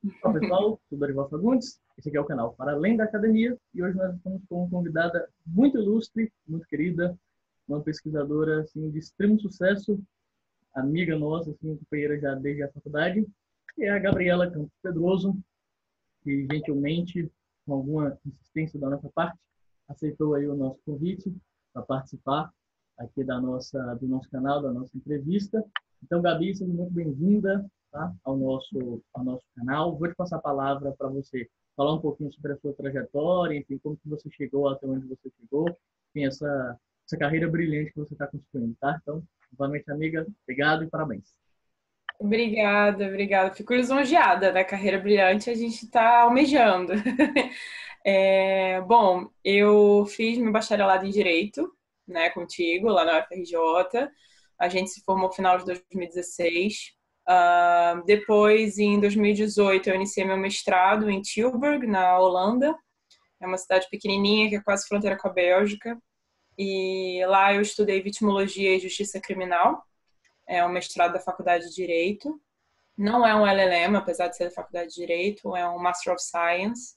Olá pessoal, sou Dorival Fagundes, esse aqui é o canal Para Além da Academia e hoje nós estamos com uma convidada muito ilustre, muito querida, uma pesquisadora assim, de extremo sucesso, amiga nossa, assim, companheira já desde a faculdade, que é a Gabriela Campos Pedroso, que gentilmente, com alguma insistência da nossa parte, aceitou aí o nosso convite para participar aqui do nosso canal, da nossa entrevista. Então, Gabi, seja muito bem-vinda, tá, ao nosso canal. Vou te passar a palavra para você falar um pouquinho sobre a sua trajetória, enfim, como que você chegou até onde você chegou, tem essa carreira brilhante que você está construindo, tá? Então, novamente, amiga, obrigado e parabéns. Obrigada, obrigada. Fico lisonjeada da carreira brilhante, a gente está almejando. Bom, eu fiz meu bacharelado em Direito, né, contigo, lá na UFRJ. A gente se formou no final de 2016. Depois, em 2018, eu iniciei meu mestrado em Tilburg, na Holanda. É uma cidade pequenininha que é quase fronteira com a Bélgica. E lá eu estudei vitimologia e justiça criminal. É um mestrado da Faculdade de Direito. Não é um LLM, apesar de ser da Faculdade de Direito, é um Master of Science.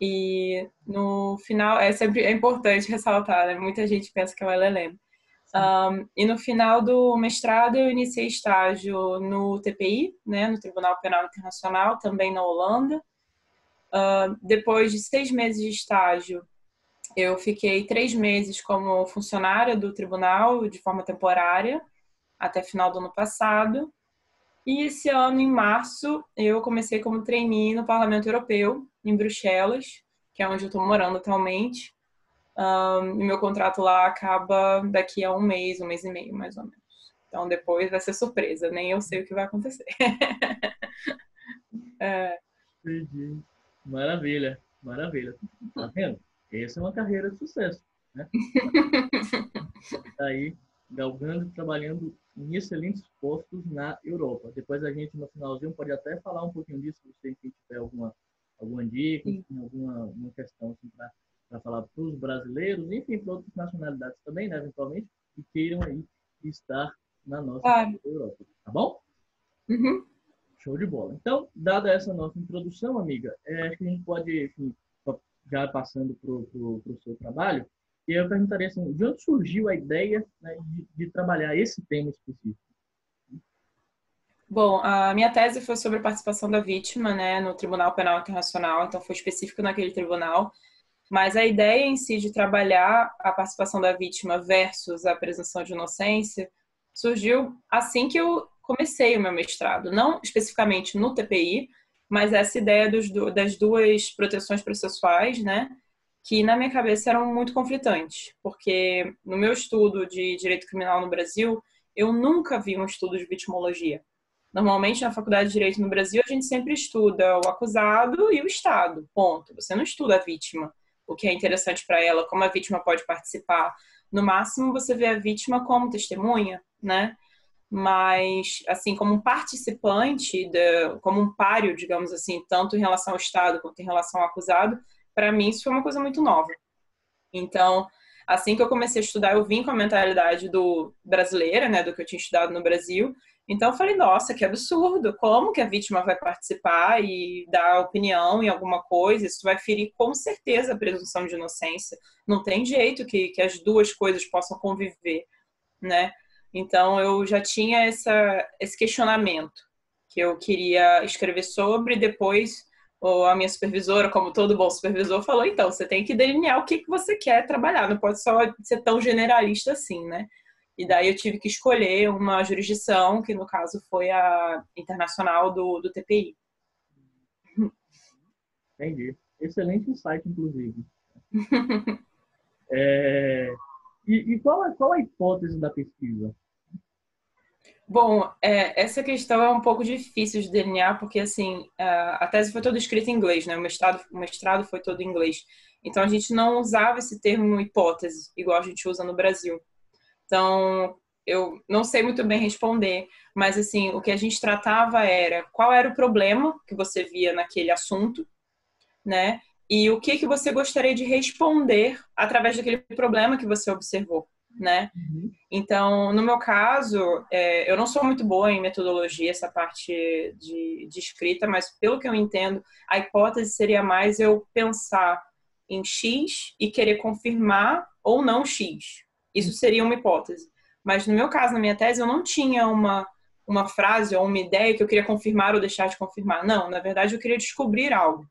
E no final, é importante ressaltar, né? Muita gente pensa que é um LLM. E no final do mestrado eu iniciei estágio no TPI, né, no Tribunal Penal Internacional, também na Holanda. Depois de 6 meses de estágio, eu fiquei 3 meses como funcionária do tribunal de forma temporária, até final do ano passado. E esse ano, em março, eu comecei como trainee no Parlamento Europeu, em Bruxelas, que é onde eu estou morando atualmente. E meu contrato lá acaba daqui a um mês e meio, mais ou menos. Então, depois vai ser surpresa, nem eu sei o que vai acontecer. Entendi. Maravilha, maravilha. Tá vendo? Essa é uma carreira de sucesso, né? Tá aí galgando, trabalhando em excelentes postos na Europa. Depois a gente, no finalzinho, pode até falar um pouquinho disso, se você tiver alguma dica, alguma questão assim, para falar para os brasileiros, enfim, para outras nacionalidades também, né, eventualmente, que queiram aí estar na nossa Claro. Europa. Tá bom? Uhum. Show de bola. Então, dada essa nossa introdução, amiga, acho que a gente pode, enfim, já passando para o seu trabalho, e eu perguntaria assim, de onde surgiu a ideia, né, de trabalhar esse tema específico? Bom, a minha tese foi sobre a participação da vítima, né, no Tribunal Penal Internacional, então foi específico naquele tribunal. Mas a ideia em si de trabalhar a participação da vítima versus a presunção de inocência surgiu assim que eu comecei o meu mestrado. Não especificamente no TPI, mas essa ideia das duas proteções processuais, né? Que na minha cabeça eram muito conflitantes. Porque no meu estudo de direito criminal no Brasil, eu nunca vi um estudo de vitimologia. Normalmente, na faculdade de Direito no Brasil, a gente sempre estuda o acusado e o Estado, ponto. Você não estuda a vítima, o que é interessante para ela, como a vítima pode participar. No máximo, você vê a vítima como testemunha, né? Mas, assim, como um participante, como um páreo, digamos assim, tanto em relação ao Estado quanto em relação ao acusado, para mim isso foi uma coisa muito nova. Então, assim que eu comecei a estudar, eu vim com a mentalidade do brasileira, né, do que eu tinha estudado no Brasil. Então, eu falei, nossa, que absurdo! Como que a vítima vai participar e dar opinião em alguma coisa? Isso vai ferir com certeza a presunção de inocência. Não tem jeito que as duas coisas possam conviver, né? Então, eu já tinha esse questionamento que eu queria escrever sobre. Depois, a minha supervisora, como todo bom supervisor, falou, então, você tem que delinear o que você quer trabalhar, não pode só ser tão generalista assim, né? E daí eu tive que escolher uma jurisdição, que no caso foi a internacional do TPI. Entendi. Excelente insight, inclusive. E qual a hipótese da pesquisa? Bom, essa questão é um pouco difícil de delinear, porque assim, a tese foi toda escrita em inglês, né? O mestrado foi todo em inglês. Então a gente não usava esse termo hipótese, igual a gente usa no Brasil. Então, eu não sei muito bem responder, mas assim, o que a gente tratava era qual era o problema que você via naquele assunto, né? E o que você gostaria de responder através daquele problema que você observou. né? Uhum. Então, no meu caso, eu não sou muito boa em metodologia, essa parte de escrita, mas pelo que eu entendo, a hipótese seria mais eu pensar em X e querer confirmar ou não X. Isso seria uma hipótese. Mas no meu caso, na minha tese, eu não tinha uma frase ou uma ideia que eu queria confirmar ou deixar de confirmar. Não, na verdade, eu queria descobrir algo,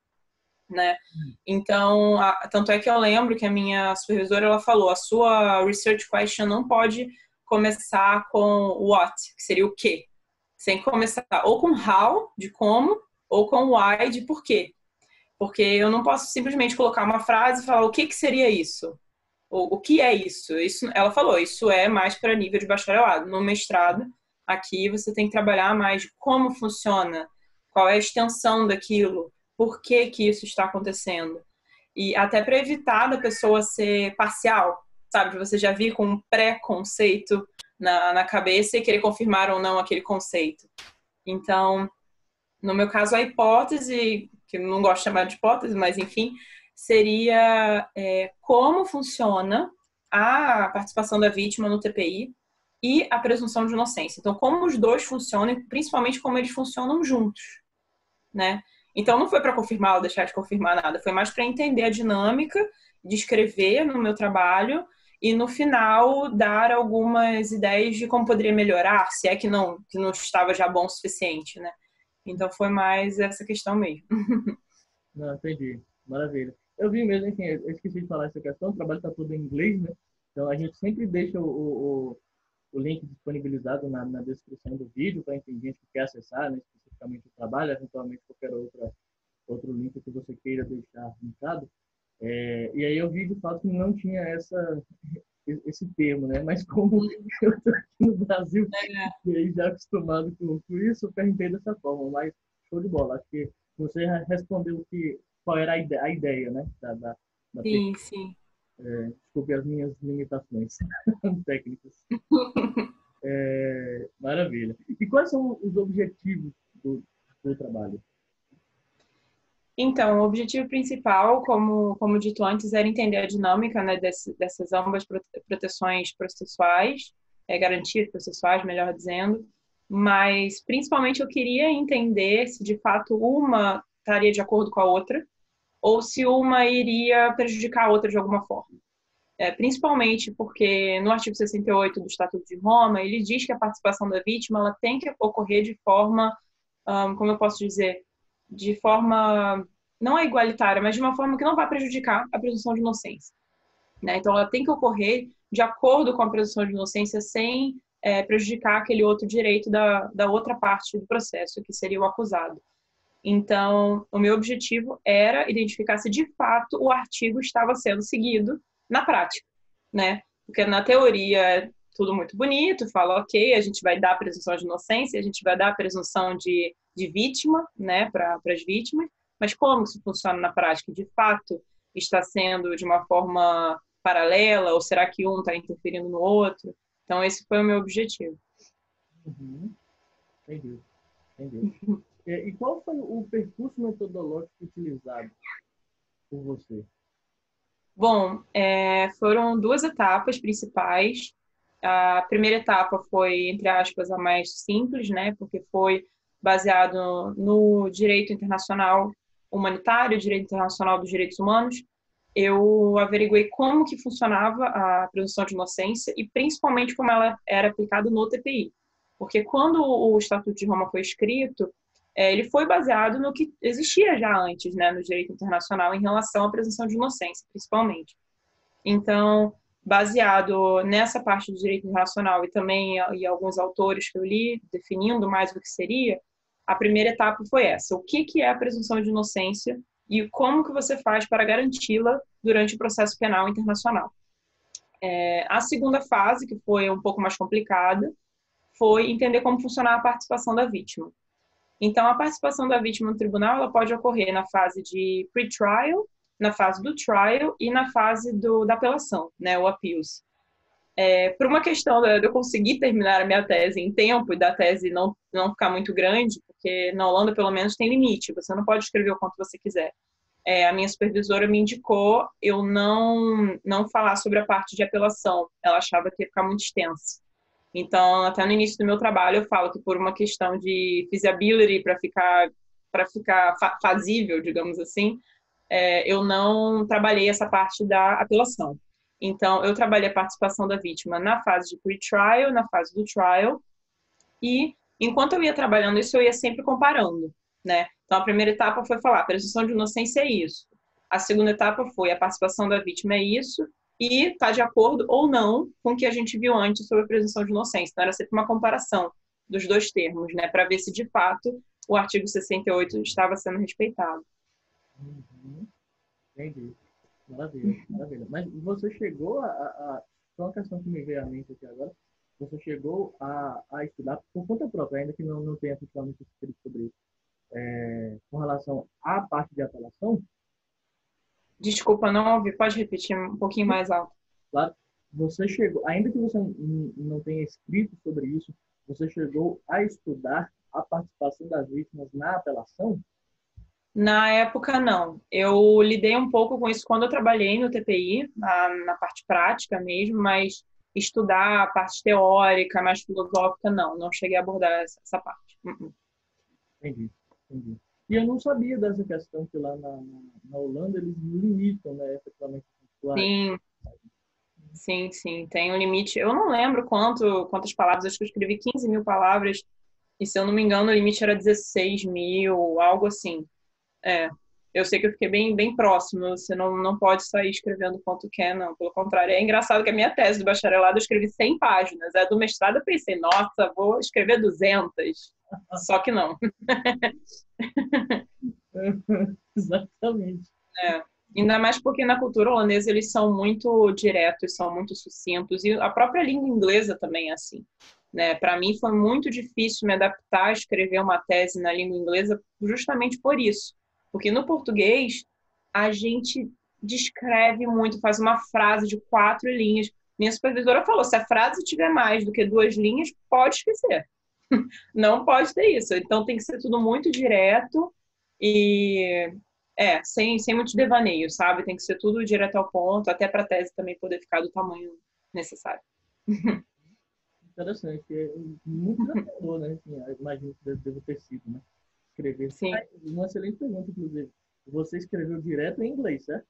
né? Então, tanto é que eu lembro que a minha supervisora, ela falou, a sua research question não pode começar com what, que seria o quê. Você tem que começar ou com how, de como, ou com why, de porquê. Porque eu não posso simplesmente colocar uma frase e falar o que seria isso. O que é isso? Isso, ela falou, isso é mais para nível de bacharelado. No mestrado, aqui você tem que trabalhar mais de como funciona, qual é a extensão daquilo, por que que isso está acontecendo. E até para evitar da pessoa ser parcial, sabe? De você já vir com um pré-conceito na cabeça e querer confirmar ou não aquele conceito. Então, no meu caso, a hipótese, que eu não gosto de chamar de hipótese, mas enfim, seria como funciona a participação da vítima no TPI e a presunção de inocência. Então, como os dois funcionam e principalmente como eles funcionam juntos, né? Então, não foi para confirmar ou deixar de confirmar nada, foi mais para entender a dinâmica, descrever no meu trabalho e, no final, dar algumas ideias de como poderia melhorar, se é que não estava já bom o suficiente, né? Então, foi mais essa questão mesmo. Não, entendi. Maravilha. Eu vi mesmo, enfim, eu esqueci de falar essa questão, o trabalho está todo em inglês, né? Então, a gente sempre deixa o link disponibilizado na descrição do vídeo para quem gente que quer acessar, né, especificamente o trabalho, eventualmente qualquer outro link que você queira deixar linkado. E aí eu vi de fato que não tinha esse termo, né? Mas como eu estou aqui no Brasil e aí já acostumado com isso, eu perguntei dessa forma, mas show de bola. Acho que você respondeu qual era a ideia, né? Da Sim, sim. desculpe as minhas limitações técnicas. Maravilha. E quais são os objetivos do trabalho? Então, o objetivo principal, como dito antes, era entender a dinâmica, né, dessas ambas proteções processuais, garantias processuais, melhor dizendo, mas principalmente eu queria entender se de fato uma estaria de acordo com a outra ou se uma iria prejudicar a outra de alguma forma. Principalmente porque no artigo 68 do Estatuto de Roma, ele diz que a participação da vítima ela tem que ocorrer de forma, como eu posso dizer, de forma não é igualitária, mas de uma forma que não vai prejudicar a presunção de inocência, né? Então, ela tem que ocorrer de acordo com a presunção de inocência sem prejudicar aquele outro direito da outra parte do processo, que seria o acusado. Então, o meu objetivo era identificar se de fato o artigo estava sendo seguido na prática, né? Porque na teoria é tudo muito bonito, fala ok, a gente vai dar a presunção de inocência, a gente vai dar a presunção de vítima, né, para as vítimas, mas como isso funciona na prática? De fato, está sendo de uma forma paralela ou será que um está interferindo no outro? Então, esse foi o meu objetivo. Uhum. Entendi. E qual foi o percurso metodológico utilizado por você? Bom, foram duas etapas principais. A primeira etapa foi, entre aspas, a mais simples, né? Porque foi baseado no direito internacional humanitário, direito internacional dos direitos humanos. Eu averiguei como que funcionava a presunção de inocência e principalmente como ela era aplicada no TPI. Porque quando o Estatuto de Roma foi escrito, ele foi baseado no que existia já antes, né, no direito internacional em relação à presunção de inocência, principalmente. Então, baseado nessa parte do direito internacional e também em alguns autores que eu li, definindo mais o que seria, a primeira etapa foi essa. O que é a presunção de inocência e como que você faz para garanti-la durante o processo penal internacional. A segunda fase, que foi um pouco mais complicada, foi entender como funcionava a participação da vítima. Então, a participação da vítima no tribunal ela pode ocorrer na fase de pre-trial, na fase do trial e na fase da apelação, né, o appeals. Por uma questão de eu conseguir terminar a minha tese em tempo e da tese não ficar muito grande, porque na Holanda, pelo menos, tem limite, você não pode escrever o quanto você quiser. a minha supervisora me indicou eu não falar sobre a parte de apelação. Ela achava que ia ficar muito extenso. Então, até no início do meu trabalho, eu falo que por uma questão de feasibility, para ficar fazível, digamos assim, eu não trabalhei essa parte da apelação. Então, eu trabalhei a participação da vítima na fase de pre-trial, na fase do trial, e enquanto eu ia trabalhando isso, eu ia sempre comparando, né? Então, a primeira etapa foi falar, a presunção de inocência é isso. A segunda etapa foi a participação da vítima é isso, e está de acordo ou não com o que a gente viu antes sobre a presunção de inocência. Então, era sempre uma comparação dos dois termos, né? Para ver se, de fato, o artigo 68 estava sendo respeitado. Uhum. Entendi. Maravilha, maravilha. Mas você chegou só uma questão que me veio à mente aqui agora, você chegou a estudar por conta própria, ainda que não tenha efetivamente escrito sobre isso, com relação à parte de apelação? Desculpa, não ouvi. Pode repetir um pouquinho mais alto. Claro, você chegou, ainda que você não tenha escrito sobre isso, você chegou a estudar a participação das vítimas na apelação? Na época, não. Eu lidei um pouco com isso quando eu trabalhei no TPI, na parte prática mesmo, mas estudar a parte teórica, mais filosófica, não cheguei a abordar essa parte. Entendi, entendi. E eu não sabia dessa questão que lá na Holanda eles limitam, né, efetivamente. Sim, sim, sim. Tem um limite. Eu não lembro quantas palavras, acho que eu escrevi 15 mil palavras, e se eu não me engano, o limite era 16 mil, algo assim. Eu sei que eu fiquei bem, bem próximo. Você não pode sair escrevendo quanto quer, não. Pelo contrário, é engraçado que a minha tese do bacharelado eu escrevi 100 páginas. A do mestrado eu pensei, nossa, vou escrever 200. Só que não. Exatamente. Ainda mais porque na cultura holandesa eles são muito diretos, são muito sucintos. E a própria língua inglesa também é assim. Né? Para mim foi muito difícil me adaptar a escrever uma tese na língua inglesa justamente por isso. Porque no português a gente descreve muito, faz uma frase de 4 linhas. Minha supervisora falou, se a frase tiver mais do que 2 linhas, pode esquecer. Não pode ter isso. Então tem que ser tudo muito direto e sem muitos devaneios, sabe? Tem que ser tudo direto ao ponto, até para a tese também poder ficar do tamanho necessário. Interessante. É muito desafiador, né? Assim, eu imagino que deve ter sido, né? Escrever. Sim. Uma excelente pergunta, inclusive. Você escreveu direto em inglês, certo?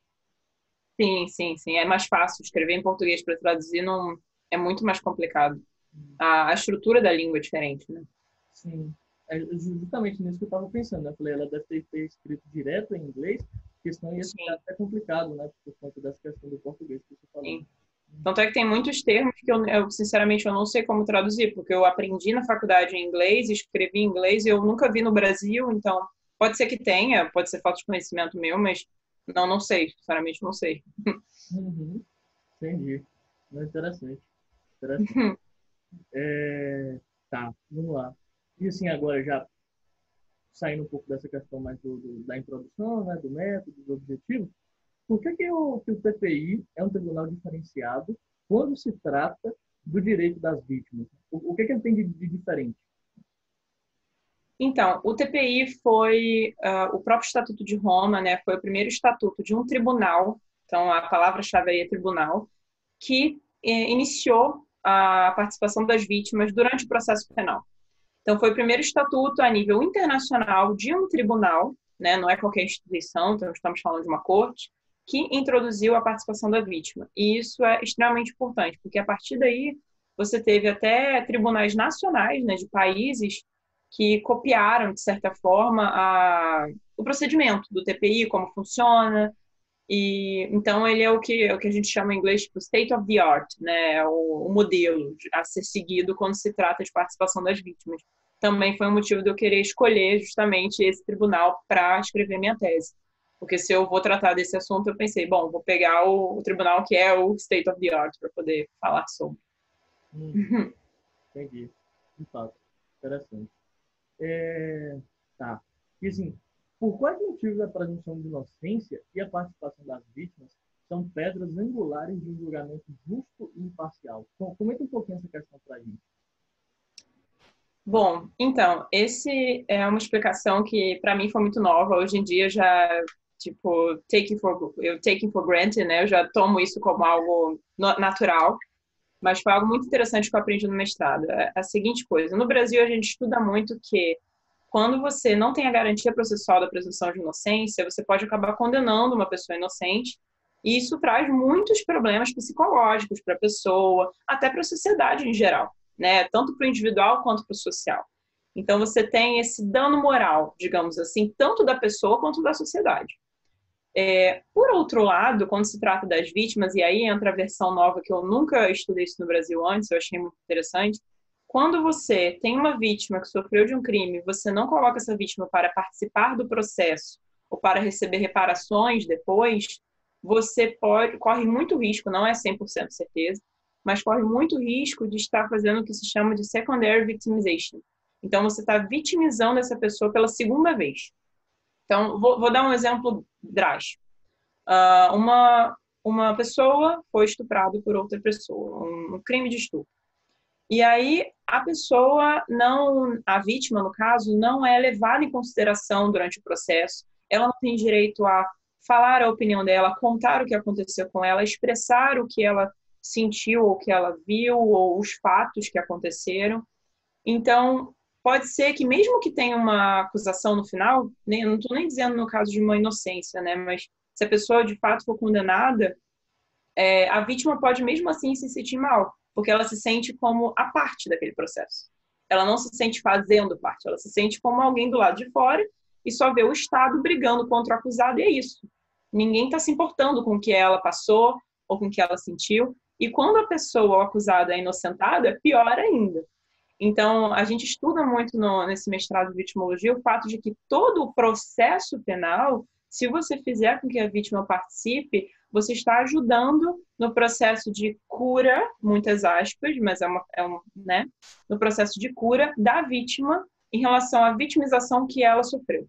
Sim, sim, sim. É mais fácil escrever em português para traduzir, não é muito mais complicado. A estrutura da língua é diferente, né? Sim. É justamente nisso que eu estava pensando, né? Eu falei, ela deve ter escrito direto em inglês, porque senão ia ficar até complicado, né? Por conta dessa questão do português que você falou. Sim. Tanto é que tem muitos termos que sinceramente, eu não sei como traduzir, porque eu aprendi na faculdade em inglês, escrevi em inglês e eu nunca vi no Brasil, então pode ser que tenha, pode ser falta de conhecimento meu, mas não sei, sinceramente não sei. Uhum. Entendi. Muito interessante. Interessante. Tá, vamos lá. E assim, agora já saindo um pouco dessa questão mais da introdução, né, do método, dos objetivos, por que o TPI é um tribunal diferenciado quando se trata do direito das vítimas? O que ele tem de diferente? Então, o TPI foi o próprio Estatuto de Roma, né? Foi o primeiro estatuto de um tribunal, então a palavra-chave aí é tribunal, que iniciou a participação das vítimas durante o processo penal. Então, foi o primeiro estatuto a nível internacional de um tribunal, né? Não é qualquer instituição, então estamos falando de uma corte, que introduziu a participação da vítima. E isso é extremamente importante, porque a partir daí você teve até tribunais nacionais, né, de países que copiaram, de certa forma, o procedimento do TPI, como funciona. E então ele é o que a gente chama em inglês tipo state of the art, né, o modelo a ser seguido quando se trata de participação das vítimas. Também foi um motivo de eu querer escolher justamente esse tribunal para escrever minha tese. Porque se eu vou tratar desse assunto, eu pensei, bom, vou pegar o tribunal que é o state of the art para poder falar sobre. Entendi. De fato. Interessante. Tá. E assim, por quais motivos a presunção de inocência e a participação das vítimas são pedras angulares de um julgamento justo e imparcial? Comenta um pouquinho essa questão para a gente. Bom, então, esse é uma explicação que para mim foi muito nova. Hoje em dia já tipo, taking for granted, né? Eu já tomo isso como algo natural. Mas foi algo muito interessante que eu aprendi no mestrado. É a seguinte coisa: no Brasil, a gente estuda muito que quando você não tem a garantia processual da presunção de inocência, você pode acabar condenando uma pessoa inocente, e isso traz muitos problemas psicológicos para a pessoa, até para a sociedade em geral, né? Tanto para o individual quanto para o social. Então, você tem esse dano moral, digamos assim, tanto da pessoa quanto da sociedade. Por outro lado, quando se trata das vítimas, e aí entra a versão nova, que eu nunca estudei isso no Brasil antes, eu achei muito interessante. Quando você tem uma vítima que sofreu de um crime, você não coloca essa vítima para participar do processo ou para receber reparações depois, você corre muito risco, não é 100% certeza, mas corre muito risco de estar fazendo o que se chama de secondary victimization. Então, você está vitimizando essa pessoa pela segunda vez. Então, vou dar um exemplo drástico. Uma pessoa foi estuprada por outra pessoa, um crime de estupro. E aí, a vítima, no caso, não é levada em consideração durante o processo. Ela não tem direito a falar a opinião dela, contar o que aconteceu com ela, expressar o que ela sentiu, ou o que ela viu, ou os fatos que aconteceram. Então, pode ser que mesmo que tenha uma acusação no final, não estou nem dizendo no caso de uma inocência, né? Mas se a pessoa de fato for condenada, a vítima pode mesmo assim se sentir mal, porque ela se sente como a parte daquele processo. Ela não se sente fazendo parte, ela se sente como alguém do lado de fora e só vê o Estado brigando contra o acusado, e é isso. Ninguém está se importando com o que ela passou ou com o que ela sentiu. E quando a pessoa, o acusado, é inocentada, pior ainda. Então, a gente estuda muito nesse mestrado de vitimologia o fato de que todo o processo penal, se você fizer com que a vítima participe, você está ajudando no processo de cura, muitas aspas, mas né, no processo de cura da vítima em relação à vitimização que ela sofreu.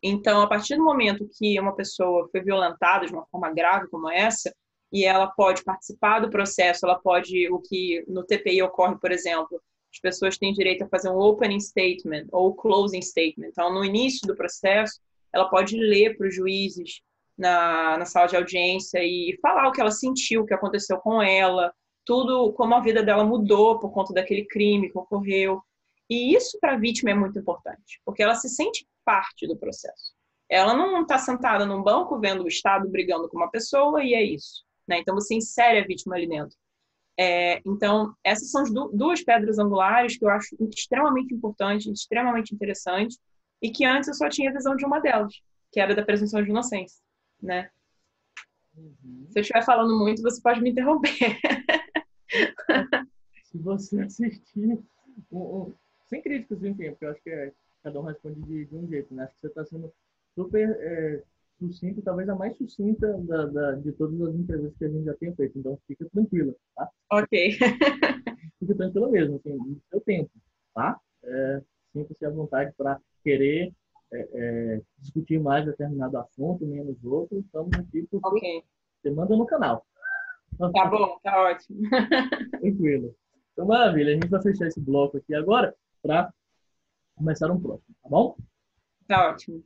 Então, a partir do momento que uma pessoa foi violentada de uma forma grave como essa, e ela pode participar do processo, ela pode, o que no TPI ocorre, por exemplo, as pessoas têm direito a fazer um opening statement ou closing statement. Então, no início do processo, ela pode ler para os juízes na sala de audiência e falar o que ela sentiu, o que aconteceu com ela, tudo, como a vida dela mudou por conta daquele crime que ocorreu. E isso para a vítima é muito importante, porque ela se sente parte do processo. Ela não está sentada num banco vendo o Estado brigando com uma pessoa e é isso, né? Então, você insere a vítima ali dentro. Então, essas são as duas pedras angulares que eu acho extremamente importantes, extremamente interessantes, e que antes eu só tinha visão de uma delas, que era da presunção de inocência, né? Uhum. Se eu estiver falando muito, você pode me interromper. Se você assistir, sem críticas, enfim, porque eu acho que cada um responde de um jeito, né? Acho que você está sendo super sucinta, talvez a mais sucinta de todas as entrevistas que a gente já tenha feito. Então, fica tranquila, tá? Ok. Fica tranquila mesmo, assim, no seu tempo, tá? Sinta-se à vontade para querer discutir mais determinado assunto, menos outro. Estamos aqui porque Ok. você manda no canal. Tá bom, tá ótimo. Tranquilo. Então, maravilha. A gente vai fechar esse bloco aqui agora para começar um próximo, tá bom? Tá ótimo.